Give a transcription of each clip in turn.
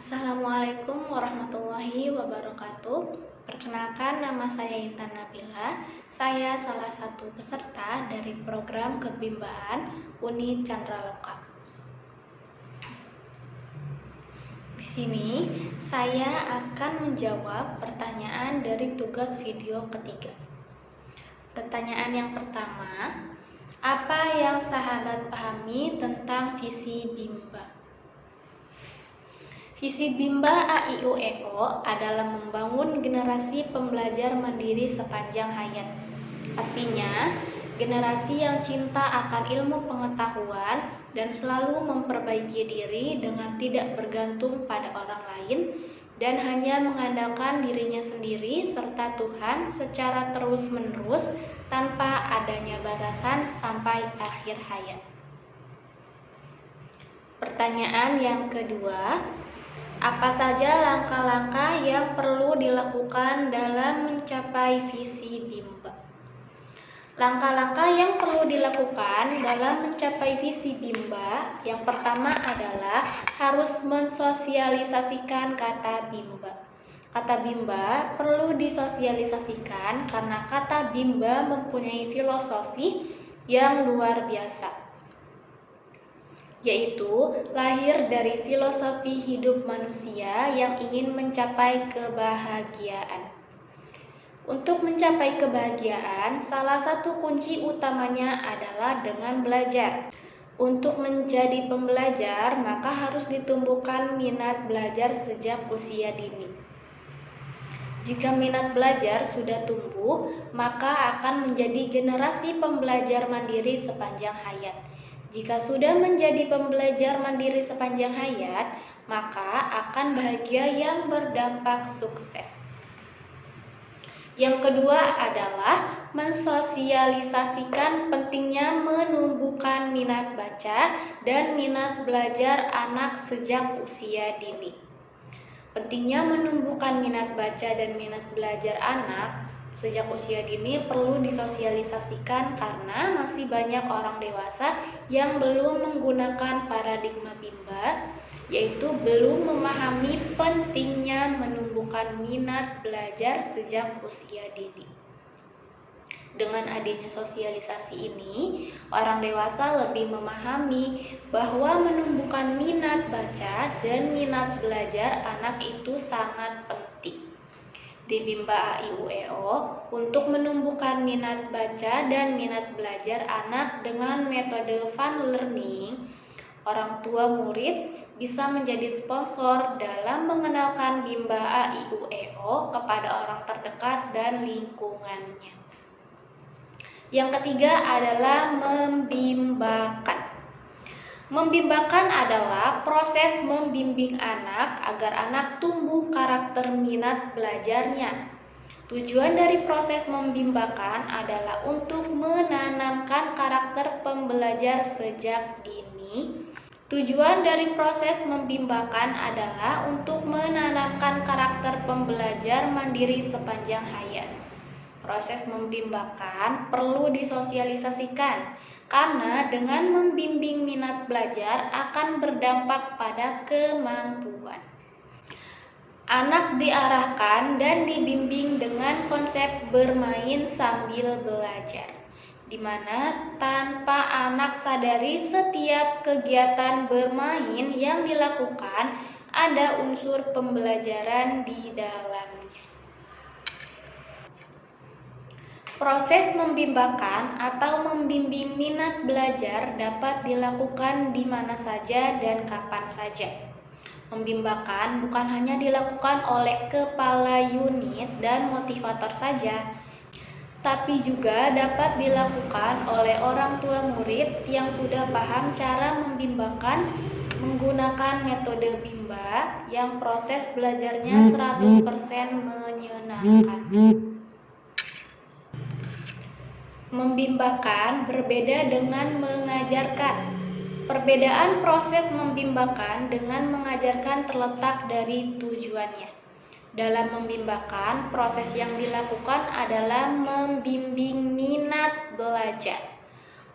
Assalamualaikum warahmatullahi wabarakatuh. Perkenalkan, nama saya Intan Nabila. Saya salah satu peserta dari program kebimbaan Unit Candraloka. Di sini saya akan menjawab pertanyaan dari tugas video ketiga. Pertanyaan yang pertama, apa yang sahabat pahami tentang visi Bimba? Visi Bimba AIUEO adalah membangun generasi pembelajar mandiri sepanjang hayat. Artinya, generasi yang cinta akan ilmu pengetahuan dan selalu memperbaiki diri dengan tidak bergantung pada orang lain dan hanya mengandalkan dirinya sendiri serta Tuhan secara terus-menerus tanpa adanya batasan sampai akhir hayat. Pertanyaan yang kedua, apa saja langkah-langkah yang perlu dilakukan dalam mencapai visi Bimba? Langkah-langkah yang perlu dilakukan dalam mencapai visi Bimba, yang pertama adalah harus mensosialisasikan kata Bimba. Kata Bimba perlu disosialisasikan karena kata Bimba mempunyai filosofi yang luar biasa, yaitu lahir dari filosofi hidup manusia yang ingin mencapai kebahagiaan. Untuk mencapai kebahagiaan, salah satu kunci utamanya adalah dengan belajar. Untuk menjadi pembelajar, maka harus ditumbuhkan minat belajar sejak usia dini. Jika minat belajar sudah tumbuh, maka akan menjadi generasi pembelajar mandiri sepanjang hayat. Jika sudah menjadi pembelajar mandiri sepanjang hayat, maka akan bahagia yang berdampak sukses. Yang kedua adalah mensosialisasikan pentingnya menumbuhkan minat baca dan minat belajar anak sejak usia dini. Pentingnya menumbuhkan minat baca dan minat belajar anak sejak usia dini perlu disosialisasikan karena masih banyak orang dewasa yang belum menggunakan paradigma Bimba, yaitu belum memahami pentingnya menumbuhkan minat belajar sejak usia dini. Dengan adanya sosialisasi ini, orang dewasa lebih memahami bahwa menumbuhkan minat baca dan minat belajar anak itu sangat penting. Di Bimba AIUEO, untuk menumbuhkan minat baca dan minat belajar anak dengan metode fun learning, orang tua murid bisa menjadi sponsor dalam mengenalkan Bimba AIUEO kepada orang terdekat dan lingkungannya. Yang ketiga adalah membimbakan. Membimbakan adalah proses membimbing anak agar anak tumbuh karakter minat belajarnya. Tujuan dari proses membimbakan adalah untuk menanamkan karakter pembelajar sejak dini. Tujuan dari proses membimbakan adalah untuk menanamkan karakter pembelajar mandiri sepanjang hayat. Proses membimbakan perlu disosialisasikan karena dengan membimbing minat belajar akan berdampak pada kemampuan. Anak diarahkan dan dibimbing dengan konsep bermain sambil belajar, di mana tanpa anak sadari setiap kegiatan bermain yang dilakukan ada unsur pembelajaran di dalamnya. Proses membimbakan atau membimbing minat belajar dapat dilakukan di mana saja dan kapan saja. Membimbakan bukan hanya dilakukan oleh kepala unit dan motivator saja, tapi juga dapat dilakukan oleh orang tua murid yang sudah paham cara membimbakan menggunakan metode Bimba yang proses belajarnya 100% menyenangkan. Membimbakan berbeda dengan mengajarkan. Perbedaan proses membimbakan dengan mengajarkan terletak dari tujuannya. Dalam membimbakan, proses yang dilakukan adalah membimbing minat belajar.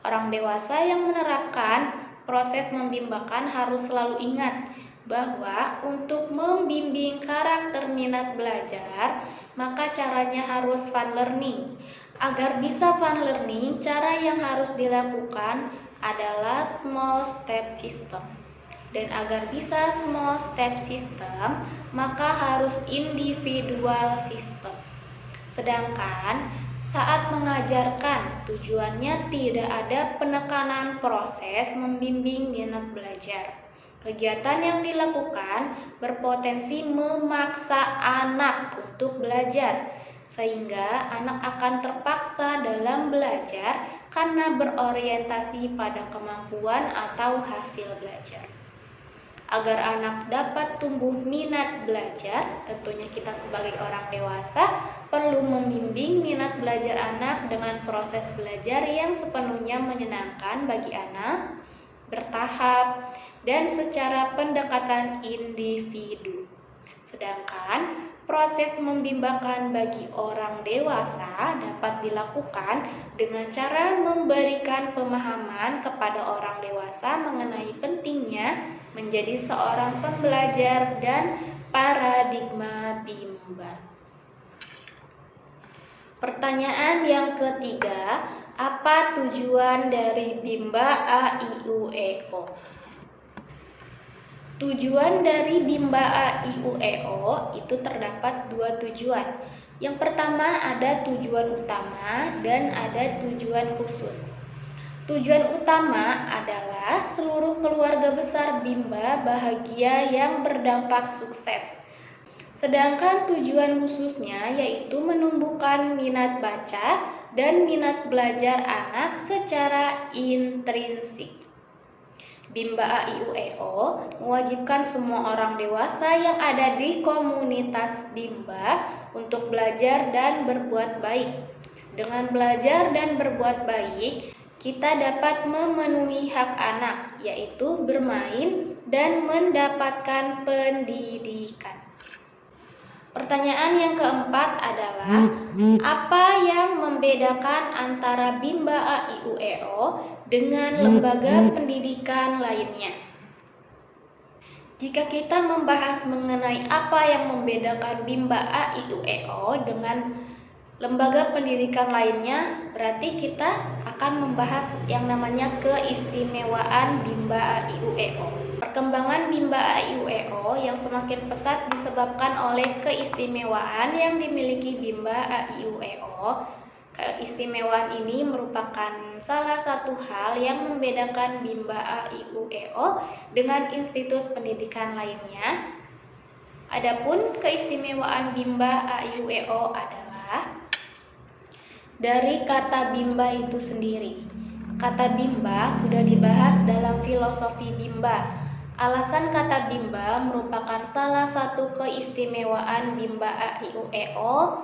Orang dewasa yang menerapkan proses membimbakan harus selalu ingat bahwa untuk membimbing karakter minat belajar, maka caranya harus fun learning. Agar bisa fun learning, cara yang harus dilakukan adalah small step system. Dan agar bisa small step system, maka harus individual system. Sedangkan saat mengajarkan, tujuannya tidak ada penekanan proses membimbing minat belajar. Kegiatan yang dilakukan berpotensi memaksa anak untuk belajar, sehingga anak akan terpaksa dalam belajar karena berorientasi pada kemampuan atau hasil belajar. Agar anak dapat tumbuh minat belajar, tentunya kita sebagai orang dewasa perlu membimbing minat belajar anak dengan proses belajar yang sepenuhnya menyenangkan bagi anak, bertahap, dan secara pendekatan individu. Sedangkan proses membimbakan bagi orang dewasa dapat dilakukan dengan cara memberikan pemahaman kepada orang dewasa mengenai pentingnya menjadi seorang pembelajar dan paradigma bimba. Pertanyaan yang ketiga, apa tujuan dari bimba A, I, U, E, O? Tujuan dari bimba A, I, U, E, O itu terdapat dua tujuan. Yang pertama ada tujuan utama dan ada tujuan khusus. Tujuan utama adalah seluruh keluarga besar bimba bahagia yang berdampak sukses. Sedangkan tujuan khususnya yaitu menumbuhkan minat baca dan minat belajar anak secara intrinsik. Bimba A, I, U, E, O mewajibkan semua orang dewasa yang ada di komunitas bimba untuk belajar dan berbuat baik. Dengan belajar dan berbuat baik, kita dapat memenuhi hak anak, yaitu bermain dan mendapatkan pendidikan. Pertanyaan yang keempat adalah, apa yang membedakan antara bimba A, I, U, E, O dengan lembaga pendidikan lainnya? Jika kita membahas mengenai apa yang membedakan bimba A, I, U, E, O dengan lembaga pendidikan lainnya, berarti kita akan membahas yang namanya keistimewaan bimba A, I, U, E, O. Perkembangan bimba A, I, U, E, O yang semakin pesat disebabkan oleh keistimewaan yang dimiliki bimba A, I, U, E, O. Keistimewaan ini merupakan salah satu hal yang membedakan bimba A, I, U, E, O dengan institut pendidikan lainnya. Adapun keistimewaan bimba A, I, U, E, O adalah dari kata bimba itu sendiri. Kata bimba sudah dibahas dalam filosofi bimba. Alasan kata bimba merupakan salah satu keistimewaan bimba A, I, U, E, O.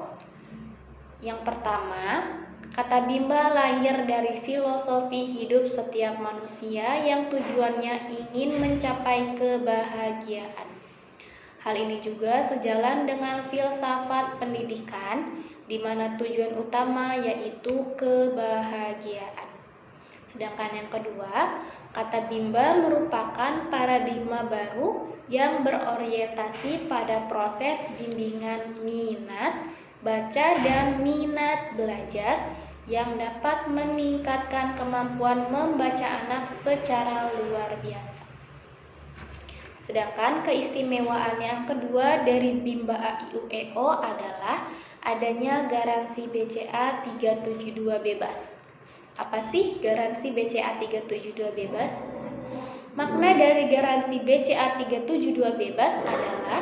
Yang pertama, kata bimba lahir dari filosofi hidup setiap manusia yang tujuannya ingin mencapai kebahagiaan. Hal ini juga sejalan dengan filsafat pendidikan, di mana tujuan utama yaitu kebahagiaan. Sedangkan yang kedua, kata bimba merupakan paradigma baru yang berorientasi pada proses bimbingan minat baca dan minat belajar yang dapat meningkatkan kemampuan membaca anak secara luar biasa. Sedangkan keistimewaan yang kedua dari bimba A, I, U, E, O adalah adanya garansi BCA 372 bebas. Apa sih garansi BCA 372 bebas? Makna dari garansi BCA 372 bebas adalah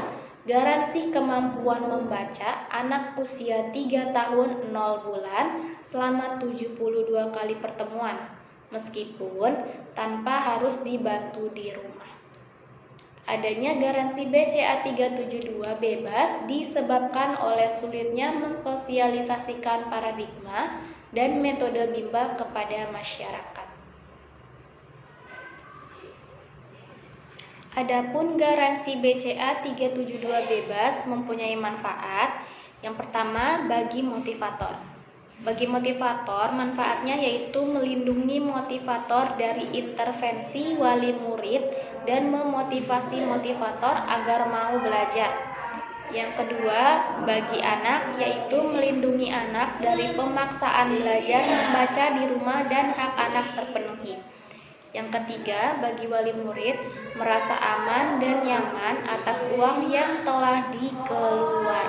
garansi kemampuan membaca anak usia 3 tahun 0 bulan selama 72 kali pertemuan, meskipun tanpa harus dibantu di rumah. Adanya garansi BCA 372 bebas disebabkan oleh sulitnya mensosialisasikan paradigma dan metode bimba kepada masyarakat. Adapun garansi BCA 372 bebas mempunyai manfaat. Yang pertama, bagi motivator. Bagi motivator, manfaatnya yaitu melindungi motivator dari intervensi wali murid dan memotivasi motivator agar mau belajar. Yang kedua, bagi anak yaitu melindungi anak dari pemaksaan belajar membaca di rumah dan hak anak terpenuhi. Yang ketiga, bagi wali murid merasa aman dan nyaman atas uang yang telah dikeluarkan.